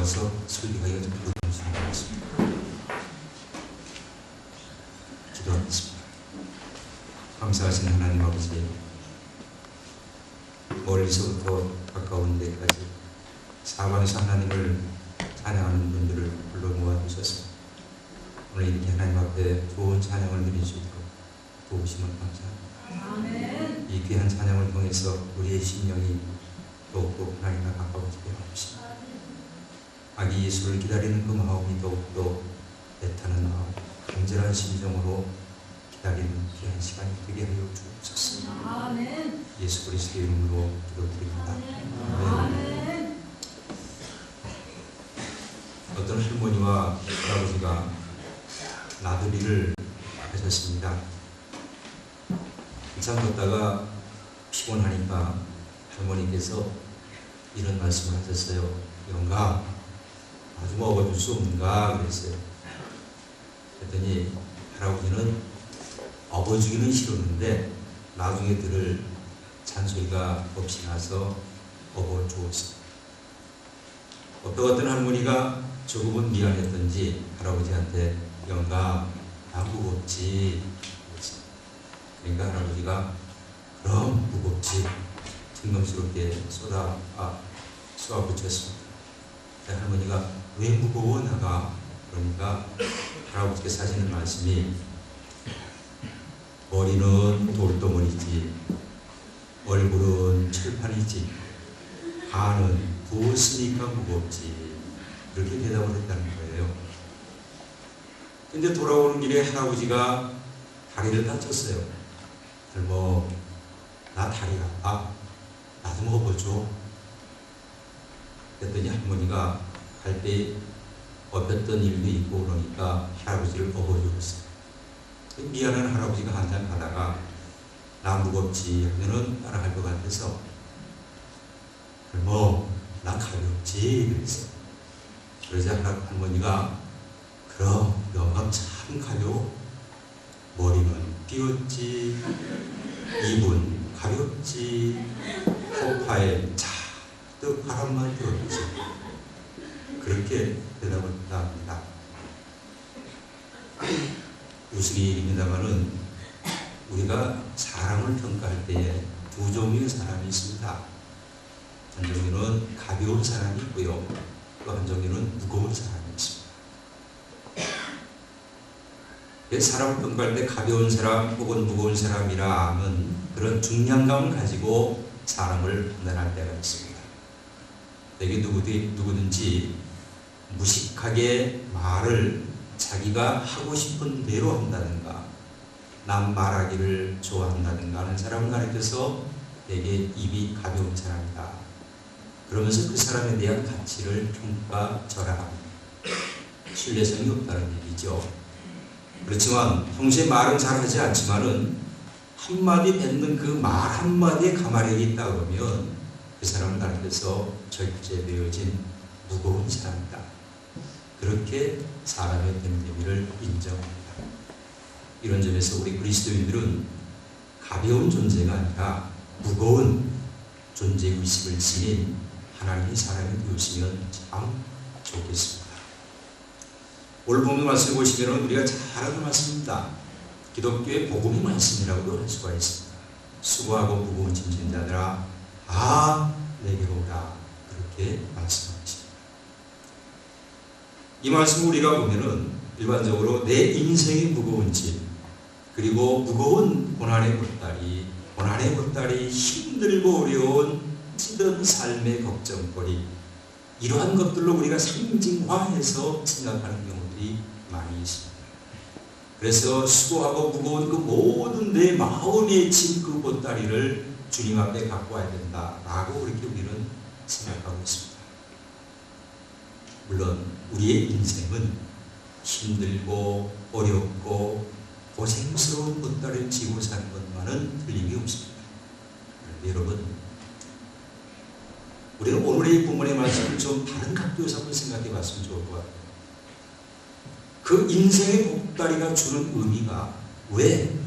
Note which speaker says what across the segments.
Speaker 1: 나와서 설교하기가 좀 부담스러운 것 같습니다. 기도하겠습니다. 감사하신 하나님 아버지, 멀리서부터 가까운 데까지 사방에서 하나님을 찬양하는 분들을 불러 모아주셔서 오늘 이렇게 하나님 앞에 좋은 찬양을 드릴 수 있도록 도우심을 감사합니다. 이 귀한 찬양을 통해서 우리의 심령이 더욱더 하나님과 가까워지게 하옵시다. 아기 예수를 기다리는 그 마음이 더욱더 애타는 마음, 간절한 심정으로 기다리는 귀한 시간이 되게 하여 주옵소서. 아멘. 예수 그리스도의 이름으로 기도드립니다. 아멘. 어떤 할머니와 할아버지가 나들이를 하셨습니다. 한참 걷다가 피곤하니까 할머니께서 이런 말씀을 하셨어요. 영감, 아주 먹어줄 수 없는가? 그랬어요. 그랬더니 할아버지는 업어주기는 싫었는데 나중에 들을 잔소리가 없이 나서 업어주었어요. 옆에 어떤 할머니가 조금은 미안했던지 할아버지한테 영감, 나 무겁지? 그러니까 할아버지가 그럼 무겁지? ting검스럽게 쏘아붙였습니다. 할머니가 왜 무거워 나가? 그러니까 할아버지께서 하시는 말씀이 머리는 돌덩어리지, 얼굴은 철판이지, 간은 부었으니까 무겁지. 그렇게 대답을 했다는 거예요. 근데 돌아오는 길에 할아버지가 다리를 다쳤어요. 할머, 나 다리 아파. 나 좀 업어줘. 그랬더니 할머니가 갈 때 업혔던 일도 있고 그러니까 할아버지를 업어줬어요. 미안한 할아버지가 한잔 가다가 나 무겁지 하면은 따라갈 것 같아서 할머, 나 가볍지 그랬어요. 그러자 할머니가 그럼 영감 참 가벼워. 머리는 띄었지, 입은 가볍지, 소파에 잔뜩 바람만 들었지. 그렇게 대답을 합니다. 우스갯입니다마는 우리가 사람을 평가할 때에 두 종류의 사람이 있습니다. 한 종류는 가벼운 사람이 있고요. 또 한 종류는 무거운 사람이 있습니다. 사람을 평가할 때 가벼운 사람 혹은 무거운 사람이라 하면 그런 중량감을 가지고 사람을 판단할 때가 있습니다. 되게 누구든지 무식하게 말을 자기가 하고 싶은 대로 한다든가 남 말하기를 좋아한다든가 하는 사람을 가리켜서 되게 입이 가벼운 사람이다. 그러면서 그 사람에 대한 가치를 평가절하합니다. 신뢰성이 없다는 얘기죠. 그렇지만 평소에 말은 잘하지 않지만은 한마디 뱉는 그 말 한마디에 가마력이 있다 그러면 그 사람을 가리켜서 절제되어진 무거운 사람이다. 그렇게 사람의 됨됨이를 인정합니다. 이런 점에서 우리 그리스도인들은 가벼운 존재가 아니라 무거운 존재의식을 지닌 하나님의 사람이 되었으면 참 좋겠습니다. 오늘 본문 말씀을 보시면 우리가 잘 아는 말씀입니다. 기독교의 복음의 말씀이라고도 할 수가 있습니다. 수고하고 무거운 짐진 자들아 다 내게로 오라. 그렇게 말씀하십니다. 이 말씀을 우리가 보면은 일반적으로 내 인생의 무거운 짐, 그리고 무거운 고난의 보따리, 힘들고 어려운 찌든 삶의 걱정거리, 이러한 것들로 우리가 상징화해서 생각하는 경우들이 많이 있습니다. 그래서 수고하고 무거운 그 모든 내 마음의 짐 그 보따리를 주님 앞에 갖고 와야 된다라고 그렇게 우리는 생각하고 있습니다. 물론 우리의 인생은 힘들고 어렵고 고생스러운 보따리를 지고 사는 것만은 틀림이 없습니다. 그런데 여러분, 우리는 오늘의 본문의 말씀을 좀 다른 각도에서 한번 생각해 봤으면 좋을 것 같아요. 그 인생의 보따리가 주는 의미가 왜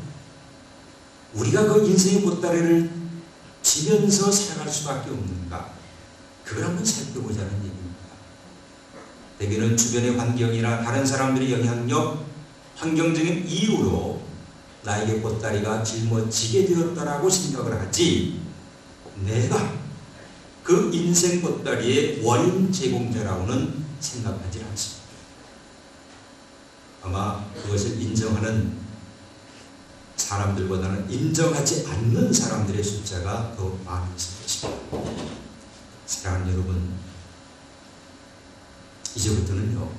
Speaker 1: 우리가 그 인생의 보따리를 지면서 살아갈 수밖에 없는가? 그걸 한번 살펴보자는 얘기입니다. 대개는 주변의 환경이나 다른 사람들의 영향력, 환경적인 이유로 나에게 보따리가 짊어지게 되었다라고 생각을 하지, 내가 그 인생 보따리의 원인 제공자라고는 생각하지 않습니다. 아마 그것을 인정하는 사람들보다는 인정하지 않는 사람들의 숫자가 더 많이 있을 것입니다. 사랑하는 여러분, 이제부터는요,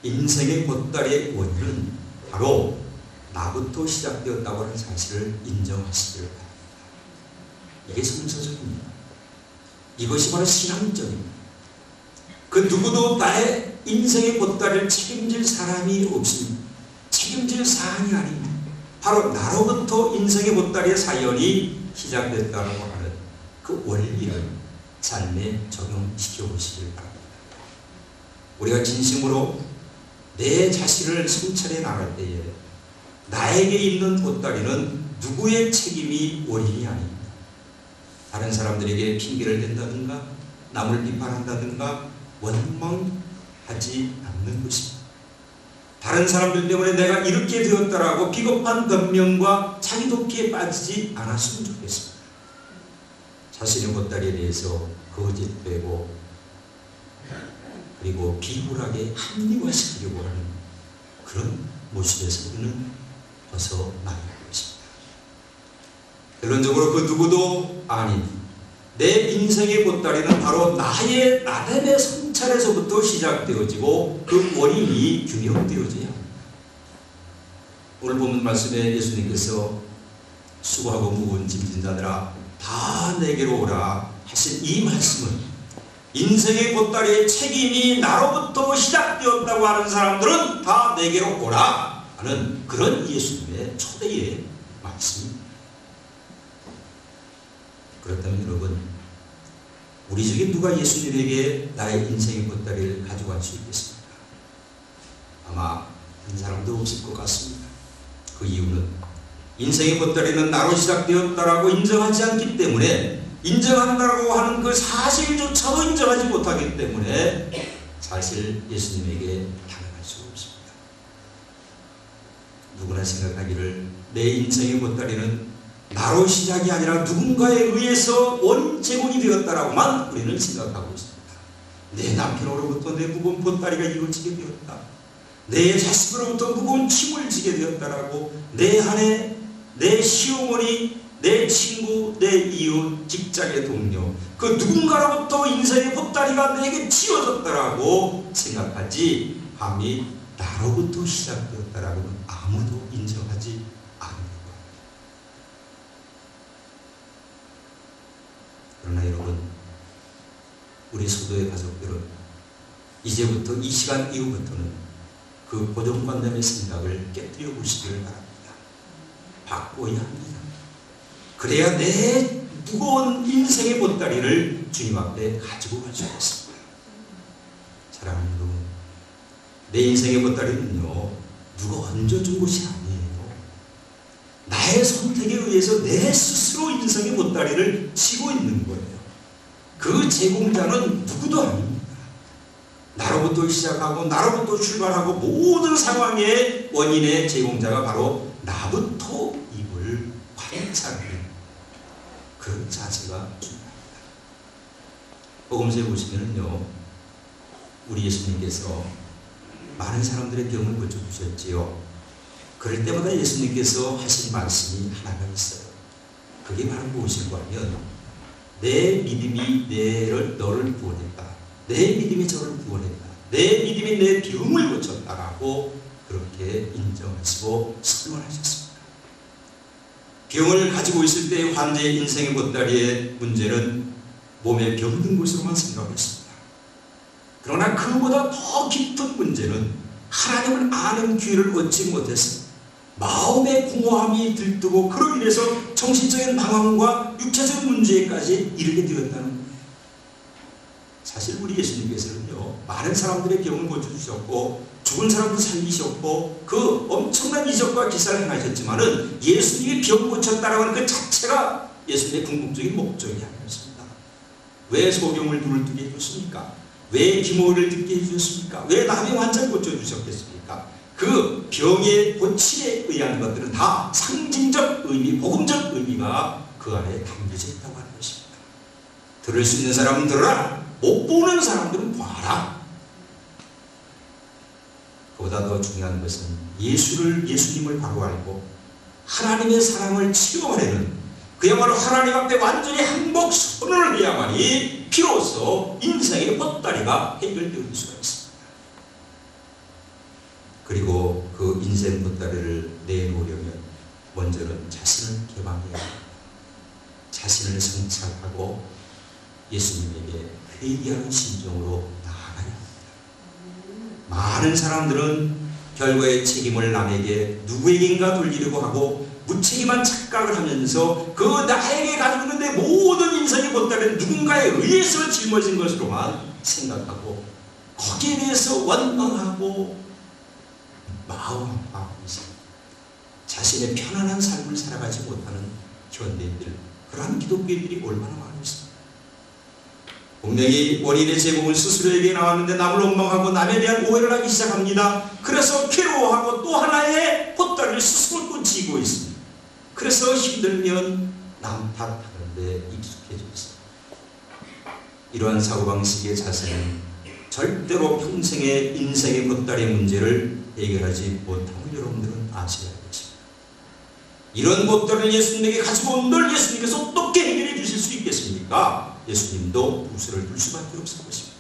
Speaker 1: 인생의 보따리의 원인은 바로 나부터 시작되었다고 하는 사실을 인정하시기를 바랍니다. 이게 성서적입니다. 이것이 바로 신앙적입니다. 그 누구도 나의 인생의 보따리를 책임질 사람이 없습니다. 책임질 사안이 아닙니다. 바로 나로부터 인생의 보따리의 사연이 시작됐다고 하는 그 원리를 삶에 적용시켜 보시길 바랍니다. 우리가 진심으로 내 자신을 성찰해 나갈 때에 나에게 있는 보따리는 누구의 책임이 원인이 아닙니다. 다른 사람들에게 핑계를 댄다든가 남을 비판한다든가 원망하지 않는 것입니다. 다른 사람들 때문에 내가 이렇게 되었다라고 비겁한 변명과 자기 돕기에 빠지지 않았으면 좋겠습니다. 자신의 보따리에 대해서 거짓되고 그리고 비굴하게 합리화시키려고 하는 그런 모습에서 우리는 벗어나야 하겠습니다. 결론적으로 그 누구도 아닌 내 인생의 보따리는 바로 나됨의 성찰에서부터 시작되어지고 그 원인이 규명되어져야 합니다. 오늘 본문 말씀에 예수님께서 수고하고 무거운 짐진 자들아 다 내게로 오라 하신 이 말씀은 인생의 보따리의 책임이 나로부터 시작되었다고 하는 사람들은 다 내게로 오라 하는 그런 예수님의 초대의 말씀입니다. 그렇다면 여러분, 우리 중에 누가 예수님에게 나의 인생의 보따리를 가져갈 수 있겠습니까? 아마 한 사람도 없을 것 같습니다. 그 이유는 인생의 보따리는 나로 시작되었다라고 인정하지 않기 때문에, 인정한다고 하는 그 사실조차도 인정하지 못하기 때문에 사실 예수님에게 다가갈 수가 없습니다. 누구나 생각하기를 내 인생의 보따리는 나로 시작이 아니라 누군가에 의해서 원인 제공이 되었다라고만 우리는 생각하고 있습니다. 내 남편으로부터 내 무거운 보따리가 이루어지게 되었다. 내 자식으로부터 무거운 짐을 지게 되었다라고 내 아내, 내 시어머니, 내 친구, 내 이웃, 직장의 동료, 그 누군가로부터 인생의 보따리가 내게 지어졌다라고 생각하지 감히 나로부터 시작되었다라고는 아무도 인정하지 않습니다. 그러나 여러분, 우리 소도의 가족들은 이제부터 이 시간 이후부터는 그 고정관념의 생각을 깨뜨려 보시기를 바랍니다. 바꿔야 합니다. 그래야 내 무거운 인생의 보따리를 주님 앞에 가지고 갈 수 있습니다. 사랑하는 여러분, 내 인생의 보따리는요, 누가 얹어준 것이 아니에요. 나의 선택에 의해서 내 스스로 인생의 보따리를 지고 있는 거예요. 그 제공자는 누구도 아닙니다. 나로부터 시작하고 나로부터 출발하고 모든 상황의 원인의 제공자가 바로 나부터 입을 관찰하는 그런 자세가 중요합니다. 복음서에 보시면은요, 우리 예수님께서 많은 사람들의 병을 고쳐주셨지요. 그럴 때마다 예수님께서 하신 말씀이 하나가 있어요. 그게 바로 무엇인가 하면, 내 믿음이 너를 구원했다. 내 믿음이 저를 구원했다. 내 믿음이 내 병을 고쳤다라고 그렇게 인정하시고 선언하셨습니다. 병을 가지고 있을 때의 환자의 인생의 보따리의 문제는 몸에 병든 것으로만 생각했습니다. 그러나 그보다 더 깊은 문제는 하나님을 아는 기회를 얻지 못해서 마음의 공허함이 들뜨고 그로 인해서 정신적인 방황과 육체적인 문제까지 이르게 되었다는 거예요. 사실 우리 예수님께서는요, 많은 사람들의 병을 고쳐주셨고 죽은 사람도 살리셨고 그 엄청난 이적과 기사를 행하셨지만은 예수님이 병 고쳤다라고 하는 그 자체가 예수님의 궁극적인 목적이 아니었습니다. 왜 소경을 눈을 뜨게 해줬습니까? 왜 기모를 듣게 해주셨습니까? 왜 남의 환자를 고쳐주셨겠습니까? 그 병의 고침에 의한 것들은 다 상징적 의미, 복음적 의미가 그 안에 담겨져 있다고 하는 것입니다. 들을 수 있는 사람은 들어라, 못 보는 사람들은 봐라. 그보다 더 중요한 것은 예수님을 바로 알고 하나님의 사랑을 체험하려는, 그야말로 하나님 앞에 완전히 항복 선언을 해야만이 비로소 인생의 보따리가 해결될 수가 있습니다. 그리고 그 인생 보따리를 내놓으려면 먼저는 자신을 개방해야 합니다. 자신을 성찰하고 예수님에게 회개하는 심정으로 나아가야 합니다. 많은 사람들은 결과의 책임을 남에게 누구에게인가 돌리려고 하고 무책임한 착각을 하면서 그 나에게 가지고 있는 내 모든 인생의 보따리는 누군가에 의해서 짊어진 것으로만 생각하고 거기에 대해서 원망하고 마음 아파하면서 자신의 편안한 삶을 살아가지 못하는 현대인들, 그러한 기독교인들이 얼마나 많이 있습니다. 분명히 원인의 제공은 스스로에게 나왔는데 남을 원망하고 남에 대한 오해를 하기 시작합니다. 그래서 괴로워하고 또 하나의 보따리를 스스로 또 지고 있습니다. 그래서 힘들면 남 탓하는데 익숙해져 있습니다. 이러한 사고방식의 자세는 절대로 평생의 인생의 보따리 문제를 해결하지 못함을 여러분들은 아셔야 할 것입니다. 이런 보따리를 예수님에게 가지고 온들 예수님께서 어떻게 해결해 주실 수 있겠습니까? 예수님도 부스를 둘 수밖에 없을 것입니다.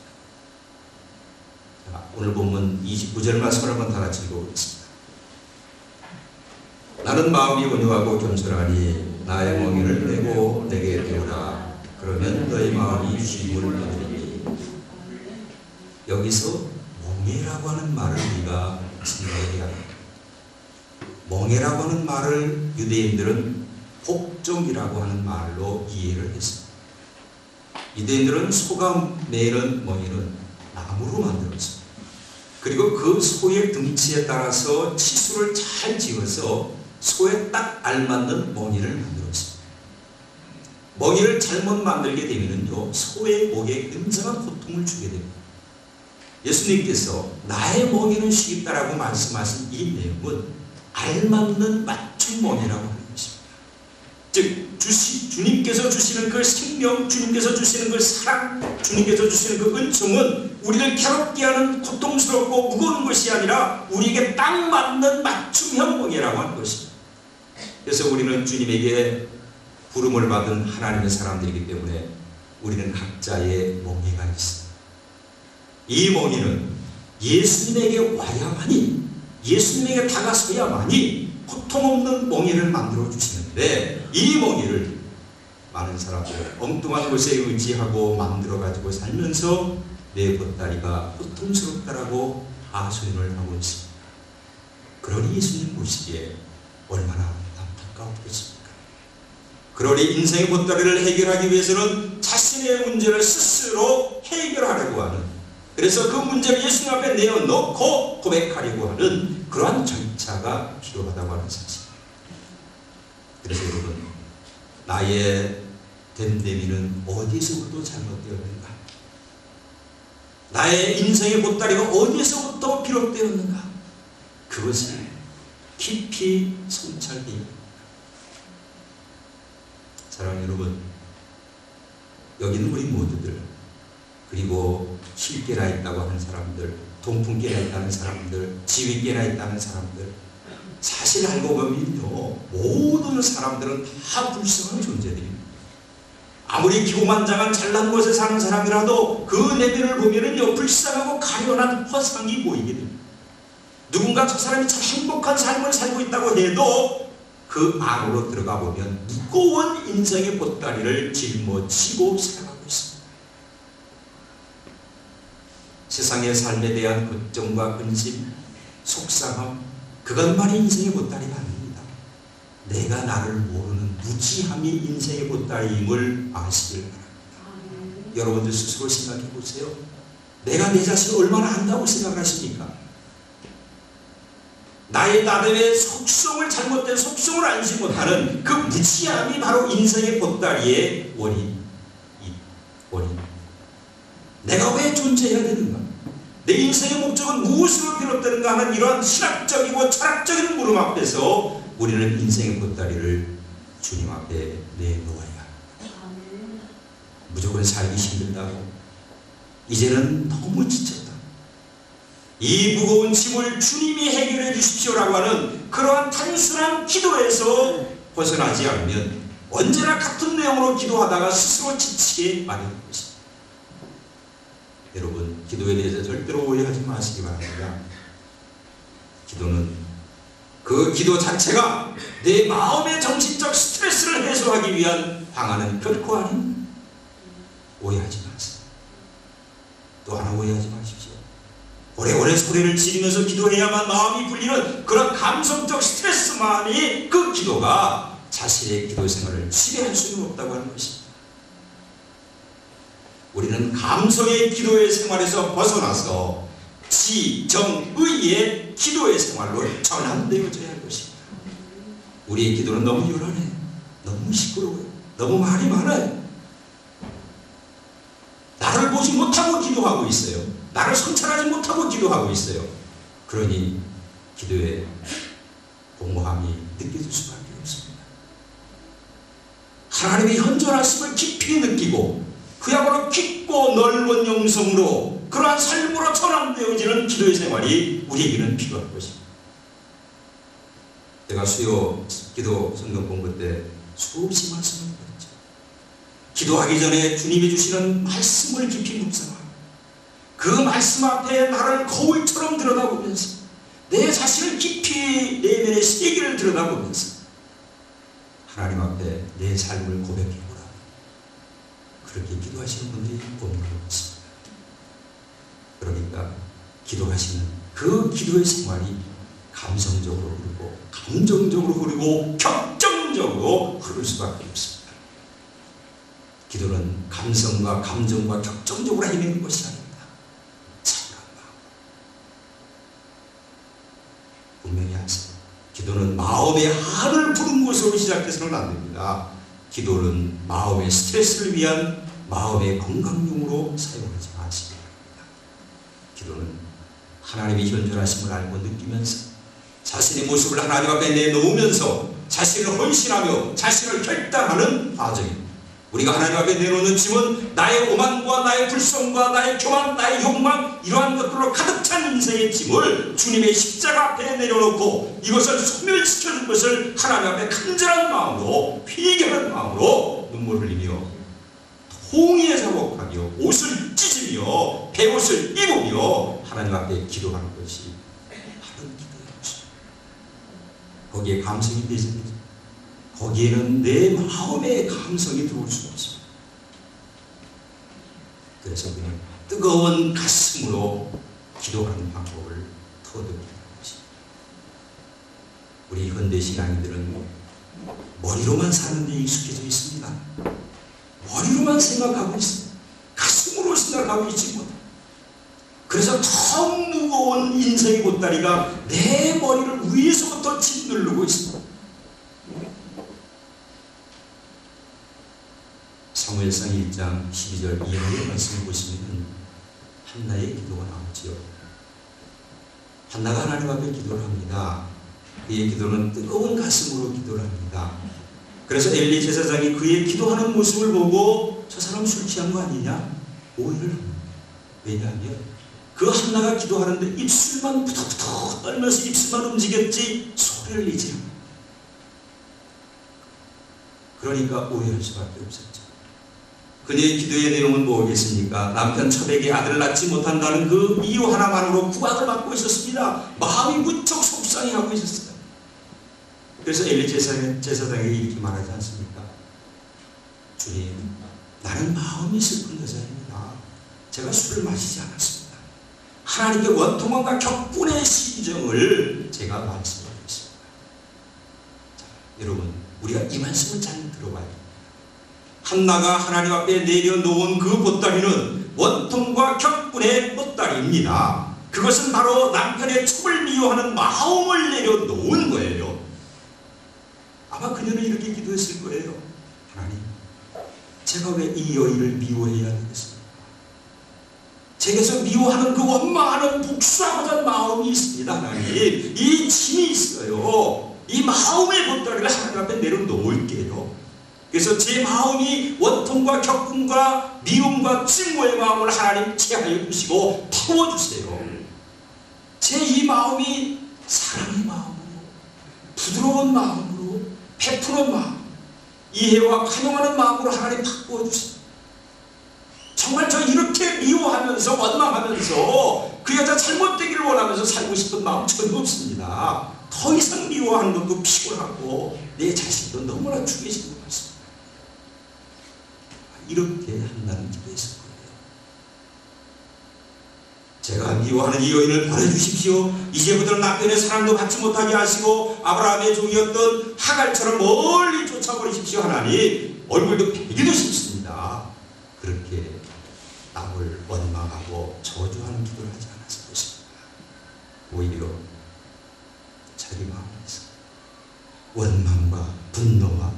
Speaker 1: 자, 오늘 본문 29절 말씀을 한번 다 같이 읽어보겠습니다. 나는 마음이 온유하고 겸손하니 나의 멍에를 내고 내게 배우라. 그러면 너의 마음이 쉼을 얻으리니. 여기서 멍에라고 하는 말을 우리가 생각해야 합니다. 멍에라고 하는 말을 유대인들은 복종이라고 하는 말로 이해를 했습니다. 유대인들은 소가 매는 멍에는 나무로 만들었습니다. 그리고 그 소의 등치에 따라서 치수를 잘 지어서 소에 딱 알맞는 멍에를 만들었습니다. 멍에를 잘못 만들게 되면요, 소의 목에 굉장한 고통을 주게 됩니다. 예수님께서 나의 멍에는 쉬겠다라고 말씀하신 이 내용은 알맞는 맞춤 멍에라고 하는 것입니다. 즉 주님께서 주시는 그 생명, 주님께서 주시는 그 사랑, 주님께서 주시는 그 은총은 우리를 괴롭게 하는 고통스럽고 무거운 것이 아니라 우리에게 딱 맞는 맞춤형 멍에라고 하는 것입니다. 그래서 우리는 주님에게 부름을 받은 하나님의 사람들이기 때문에 우리는 각자의 멍에가 있습니다. 이 멍에는 예수님에게 와야만이, 예수님에게 다가서야만이 고통 없는 멍에를 만들어 주시는데, 이 멍에를 많은 사람들 엉뚱한 것에 의지하고 만들어 가지고 살면서 내 보따리가 고통스럽다라고 하소연을 하고 있습니다. 그러니 예수님 보시기에 얼마나 안타까웠겠습니까? 그러니 인생의 보따리를 해결하기 위해서는 자신의 문제를 스스로 해결하려고 하는, 그래서 그 문제를 예수님 앞에 내어놓고 고백하려고 하는 그러한 절차가 필요하다고 하는 사실. 그래서 여러분, 나의 됨됨이는 어디서부터 잘못되었는가? 나의 인생의 보따리가 어디서부터 비롯되었는가? 그것을 깊이 성찰해야 합니다. 사랑하는 여러분, 여기는 우리 모두들, 그리고 실계나 있다고 하는 사람들, 동풍계나 있다는 사람들, 지위계나 있다는 사람들, 사실 알고 보면요, 모든 사람들은 다 불쌍한 존재들입니다. 아무리 기고만장한 잘난 곳에 사는 사람이라도 그 내면을 보면은요, 불쌍하고 가련한 허상이 보이게 됩니다. 누군가 저 사람이 참 행복한 삶을 살고 있다고 해도 그 안으로 들어가 보면 무거운 인생의 보따리를 짊어지고 살아가고 있습니다. 세상의 삶에 대한 걱정과 근심, 속상함, 그것만이 인생의 보따리가 아닙니다. 내가 나를 모르는 무지함이 인생의 보따리임을 아시길 바랍니다. 여러분들 스스로 생각해 보세요. 내가 내 자신을 얼마나 안다고 생각하십니까? 나의 나름의 속성을, 잘못된 속성을 알지 못하는 그 무지함이 바로 인생의 보따리의 원인. 내가 왜 존재해야 되는가? 내 인생의 목적은 무엇으로 비롯되는가 하는 이러한 신학적이고 철학적인 물음 앞에서 우리는 인생의 보따리를 주님 앞에 내놓아야 합니다. 무조건 살기 힘들다고 이제는 너무 지쳤다, 이 무거운 짐을 주님이 해결해 주십시오라고 하는 그러한 단순한 기도에서 벗어나지 않으면 언제나 같은 내용으로 기도하다가 스스로 지치게 마련인 것입니다. 여러분, 기도에 대해서 절대로 오해하지 마시기 바랍니다. 기도는 그 기도 자체가 내 마음의 정신적 스트레스를 해소하기 위한 방안은 결코 아닙니다. 오해하지 마세요. 또 하나 오해하지 마십시오. 오래오래 소리를 지르면서 기도해야만 마음이 풀리는 그런 감성적 스트레스만이 그 기도가 자신의 기도 생활을 지배할 수는 없다고 하는 것입니다. 우리는 감성의 기도의 생활에서 벗어나서 지, 정, 의의 기도의 생활로 전환되어져야 할 것입니다. 우리의 기도는 너무 요란해요. 너무 시끄러워요. 너무 말이 많아요. 나를 보지 못하고 기도하고 있어요. 나를 성찰하지 못하고 기도하고 있어요. 그러니 기도의 공허함이 느껴질 수밖에 없습니다. 하나님의 현존하심을 깊이 느끼고 그야말로 깊고 넓은 영성으로 그러한 삶으로 전환되어지는 기도의 생활이 우리에게는 필요한 것입니다. 제가 수요 기도 성경 공부 때 수없이 말씀을 드렸죠. 기도하기 전에 주님이 주시는 말씀을 깊이 묵상하고 그 말씀 앞에 나를 거울처럼 들여다보면서 내 자신을 깊이 내면의 세계를 들여다보면서 하나님 앞에 내 삶을 고백해보라. 그렇게 기도하시는 분들이 없는 것 같습니다. 그러니까 기도하시는 그 기도의 생활이 감성적으로 흐르고 감정적으로 흐르고 격정적으로 흐를 수밖에 없습니다. 기도는 감성과 감정과 격정적으로 해내는 것이 아닙니다. 차분한 마음. 분명히 하세요. 기도는 마음의 한을 부른 것으로 시작해서는 안 됩니다. 기도는 마음의 스트레스를 위한 마음의 건강용으로 사용하지 마시기 바랍니다. 기도는 하나님의 현존하심을 알고 느끼면서 자신의 모습을 하나님 앞에 내놓으면서 자신을 헌신하며 자신을 결단하는 과정입니다. 우리가 하나님 앞에 내놓는 짐은 나의 오만과 나의 불성과 나의 교만, 나의 욕망 이러한 것들로 가득 찬 인생의 짐을 주님의 십자가 앞에 내려놓고 이것을 소멸시켜준 것을 하나님 앞에 간절한 마음으로 회개하는 마음으로 눈물 흘리며 통의에 자복하며 옷을 찢으며 베옷을 입으며 하나님 앞에 기도하는 것이 바른 기도의 모습. 거기에 감성이 되십니다. 거기에는 내 마음의 감성이 들어올 수 없습니다. 그래서 그냥 뜨거운 가슴으로 기도하는 방법을 터득하는 것입니다. 우리 현대신앙인들은 머리로만 사는 데 익숙해져 있습니다. 머리로만 생각하고 있습니다. 가슴으로 생각하고 있지 못합니다. 그래서 더 무거운 인생의 보따리가 내 머리를 위에서부터 짓누르고 있습니다. 사무엘상 1장 12절 이하의 말씀을 보시면 한나의 기도가 나오지요. 한나가 하나님 앞에 기도를 합니다. 그의 기도는 뜨거운 가슴으로 기도를 합니다. 그래서 엘리 제사장이 그의 기도하는 모습을 보고 저 사람 술 취한 거 아니냐? 오해를 합니다. 왜냐하면 그 한나가 기도하는데 입술만 부덕부덕 떨면서 입술만 움직였지 소리를 내지 않습니다. 그러니까 오해할 수밖에 없었죠. 그녀의 기도의 내용은 뭐겠습니까? 남편 처백이 아들을 낳지 못한다는 그 이유 하나만으로 구박을 받고 있었습니다. 마음이 무척 속상해하고 있었어요. 그래서 엘리 제사장에게 이렇게 말하지 않습니까? 주님, 나는 마음이 슬픈 여자입니다. 제가 술을 마시지 않았습니다. 하나님께 원통함과 격분의 심정을 제가 말씀드리겠습니다. 자, 여러분, 우리가 이 말씀을 잘 들어봐야 됩니다. 한나가 하나님 앞에 내려놓은 그 보따리는 원통과 격분의 보따리입니다. 그것은 바로 남편의 첩을 미워하는 마음을 내려놓은 거예요. 아마 그녀는 이렇게 기도했을 거예요. 하나님, 제가 왜 이 여인을 미워해야 되겠습니까? 제게서 미워하는 그 원망하는 복수하고자 하는 마음이 있습니다. 하나님, 이 짐이 있어요. 이 마음의 보따리를 하나님 앞에 내려놓을게요. 그래서 제 마음이 원통과 격분과 미움과 증오의 마음을 하나님 제하여 주시고 태워주세요. 제 이 마음이 사랑의 마음으로, 부드러운 마음으로, 베푸는 마음, 이해와 환영하는 마음으로 하나님 바꾸어 주세요. 정말 저 이렇게 미워하면서 원망하면서 그 여자 잘못되기를 원하면서 살고 싶은 마음 전혀 없습니다. 더 이상 미워하는 것도 피곤하고 내 자신도 너무나 죽이신 것 같습니다. 이렇게 한다는 기도했을 거예요. 제가 미워하는 이 여인을 보내주십시오. 이제부터 남편의 사랑도 받지 못하게 하시고 아브라함의 종이었던 하갈처럼 멀리 쫓아버리십시오. 하나님, 얼굴도 베기도 싶습니다. 그렇게 남을 원망하고 저주하는 기도를 하지 않았을 것입니다. 오히려 자기 마음에서 원망과 분노와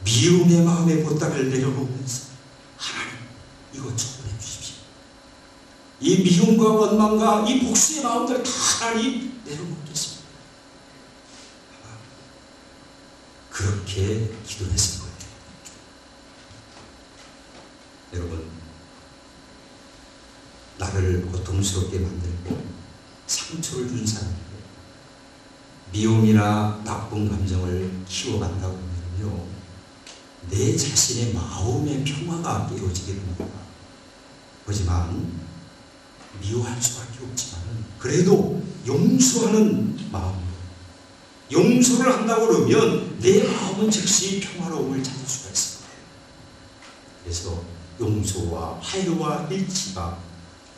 Speaker 1: 미움의 마음의 보따리를 내려놓으면서 하나님, 이거 처분해 주십시오. 이 미움과 원망과 이 복수의 마음들을 다 하나님 내려놓겠습니다. 그렇게 기도했을 거예요. 여러분, 나를 고통스럽게 만들고 상처를 준 사람에게 미움이나 나쁜 감정을 키워간다고 하면요, 내 자신의 마음의 평화가 깨어지게 됩니다. 하지만 미워할 수밖에 없지만 그래도 용서하는 마음으로 용서를 한다고 그러면 내 마음은 즉시 평화로움을 찾을 수가 있습니다. 그래서 용서와 화해와 일치가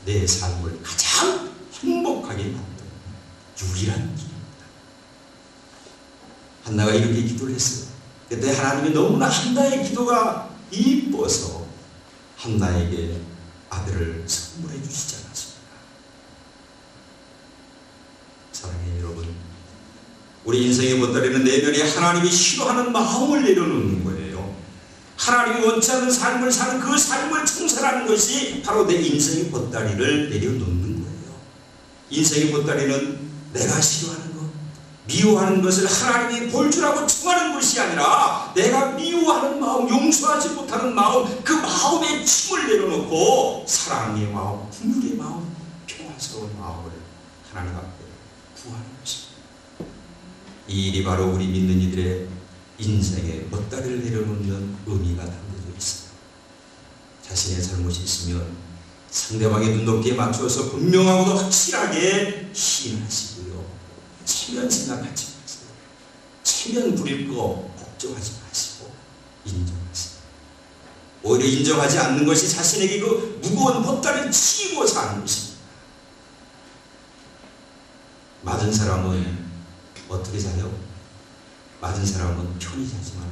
Speaker 1: 내 삶을 가장 행복하게 만드는 유일한 길입니다. 한나가 이렇게 기도를 했어요. 그때 하나님이 너무나 한나의 기도가 이뻐서 한나에게 아들을 선물해 주시지 않았습니다. 사랑해요 여러분, 우리 인생의 보따리는 내면에 하나님이 싫어하는 마음을 내려놓는 거예요. 하나님이 원치 않는 삶을 사는 그 삶을 청산하는 것이 바로 내 인생의 보따리를 내려놓는 거예요. 인생의 보따리는 내가 싫어하는 것, 미워하는 것을 하나님이 볼 줄 알고 청하는 것이 아니라 내가 미워하는 마음, 용서하지 못하는 마음, 그 마음의 짐을 내려놓고 사랑의 마음, 긍휼의 마음, 평화스러운 마음을 하나님 앞에 구하는 것입니다. 이 일이 바로 우리 믿는 이들의 인생의 보따리를 내려놓는 의미가 담겨져 있어요. 자신의 잘못이 있으면 상대방의 눈높이에 맞춰서 분명하고도 확실하게 시인하시고요. 체면 생각하지 마세요. 체면 부릴 거 걱정하지 마시고 인정하세요. 오히려 인정하지 않는 것이 자신에게 그 무거운 보따리를 치고 사는 것입니다. 맞은 사람은 어떻게 자요? 맞은 사람은 편히 자지만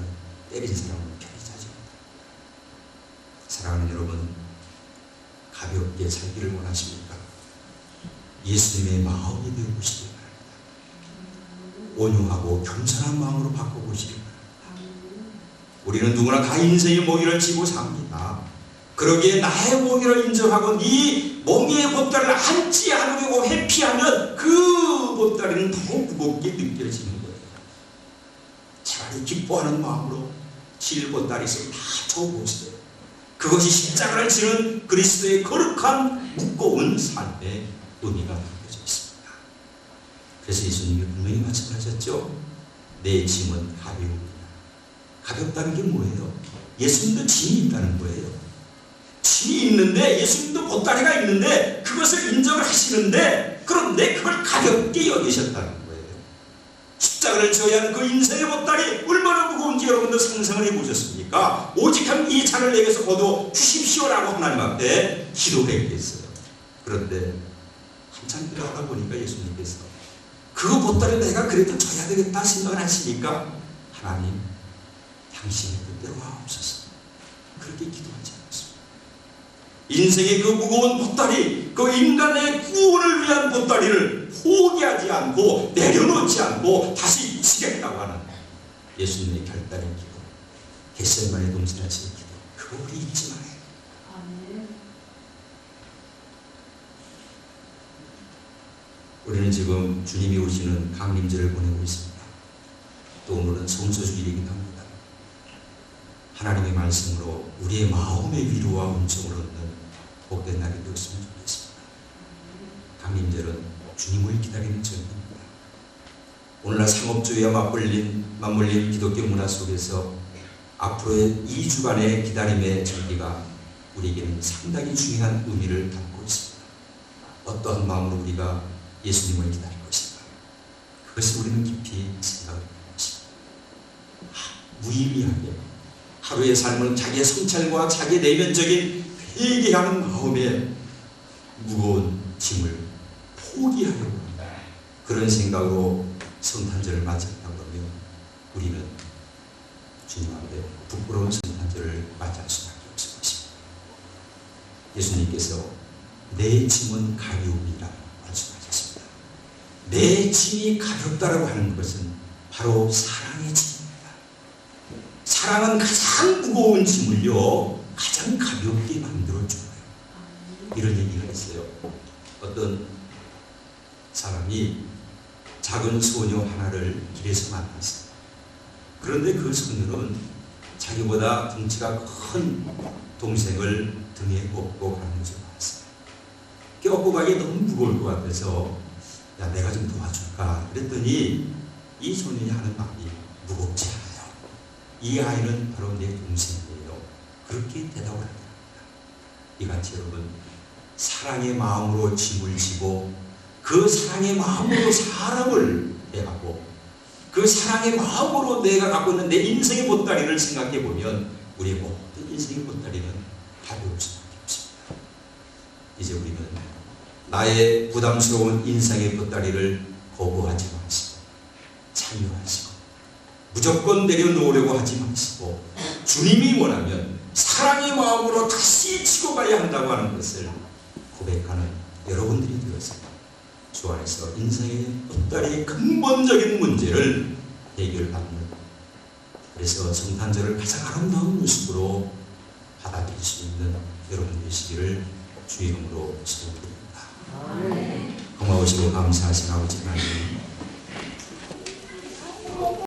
Speaker 1: 때린 사람은 편히 자지 못합니다. 사랑하는 여러분, 가볍게 살기를 원하십니까? 예수님의 마음이 되어보시기 바랍니다. 온유하고 겸손한 마음으로 바꿔보시기 바랍니다. 우리는 누구나 다 인생의 몽이를 지고 삽니다. 그러기에 나의 몽이를 인정하고 네 몽의 보따리를 앉지 않으려고 회피하면 그 보따리는 더욱 무겁게 느껴지는 거예요. 차라리 기뻐하는 마음으로 질 보따리 속에 다 적어보세요. 그것이 십자가를 지는 그리스도의 거룩한 무거운 삶의 의미가 담겨져 있습니다. 그래서 예수님이 분명히 말씀하셨죠. 내 짐은 가벼우니라. 가볍다는 게 뭐예요? 예수님도 짐이 있다는 거예요. 짐이 있는데, 예수님도 보따리가 있는데 그것을 인정을 하시는데, 그런데 그걸 가볍게 여기셨다는 거예요. 십자가를 져야 하는 그 인생의 보따리 얼마나 무거운지 여러분도 상상을 해보셨습니까? 오직 한 이 잔을 내게서 거둬 주십시오라고 하나님 앞에 기도했겠어요. 그런데 한참 기도하다 보니까 예수님께서 그 보따리 내가 그래도 져야 되겠다 생각을 하시니까 하나님, 당신의 뜻대로 하옵소서. 그렇게 기도하지 않았습니다. 인생의 그 무거운 보따리, 그 인간의 구원을 위한 보따리를 포기하지 않고 내려놓지 않고 다시 지겠다고 하는 예수님의 결단의 기도, 겟세마네 동산에서의 기도, 그거 우리 잊지 말아요. 우리는 지금 주님이 오시는 강림절을 보내고 있습니다. 또 오늘은 성소주일이기도 합니다. 하나님의 말씀으로 우리의 마음의 위로와 은총을 얻는 복된 날이 되었으면 좋겠습니다. 강림절은 주님을 기다리는 절기입니다. 오늘날 상업주의와 맞물린 기독교 문화 속에서 앞으로의 2주간의 기다림의 절기가 우리에게는 상당히 중요한 의미를 담고 있습니다. 어떠한 마음으로 우리가 예수님을 기다리고 있을까? 그것을 우리는 깊이 생각해보고 있습니다. 무의미하게 하루의 삶은 자기의 성찰과 자기의 내면적인 회개하는 마음에 무거운 짐을 포기하려고 합니다. 그런 생각으로 성탄절을 맞이한다고 하면 우리는 주님 앞에 부끄러운 성탄절을 맞이할 수밖에 없을 것입니다. 예수님께서 내 짐은 가벼움이라 말씀하셨습니다. 내 짐이 가볍다라고 하는 것은 바로 사랑의 짐입니다. 사랑은 가장 무거운 짐을요 가장 가볍게 만들어줘요. 이런 얘기가 있어요. 어떤 사람이 작은 소녀 하나를 길에서 만났어요. 그런데 그 소녀는 자기보다 덩치가 큰 동생을 등에 업고 가는 것을 봤어요. 업고 가기 너무 무거울 것 같아서 야 내가 좀 도와줄까 그랬더니 이 소년이 하는 말이 무겁지 않아요. 이 아이는 바로 내 동생이에요. 그렇게 대답을 합니다. 이같이 여러분 사랑의 마음으로 짐을 지고 그 사랑의 마음으로 사람을 대하고 그 사랑의 마음으로 내가 갖고 있는 내 인생의 보따리를 생각해 보면 우리의 모든 인생의 보따리는 가벼울 수밖에 없습니다. 이제 우리는 나의 부담스러운 인생의 보따리를 거부하지 마시고 참여하시고 무조건 내려놓으려고 하지 마시고 주님이 원하면 사랑의 마음으로 다시 지고 가야 한다고 하는 것을 고백하는 여러분들이 되었습니다. 주 안에서 인생의 보따리의 근본적인 문제를 해결받는 그래서 성탄절을 가장 아름다운 모습으로 받아들일 수 있는 여러분 되시기를 주의 이름으로 축원드립니다. 고마우시고 감사하신 아버지 하나님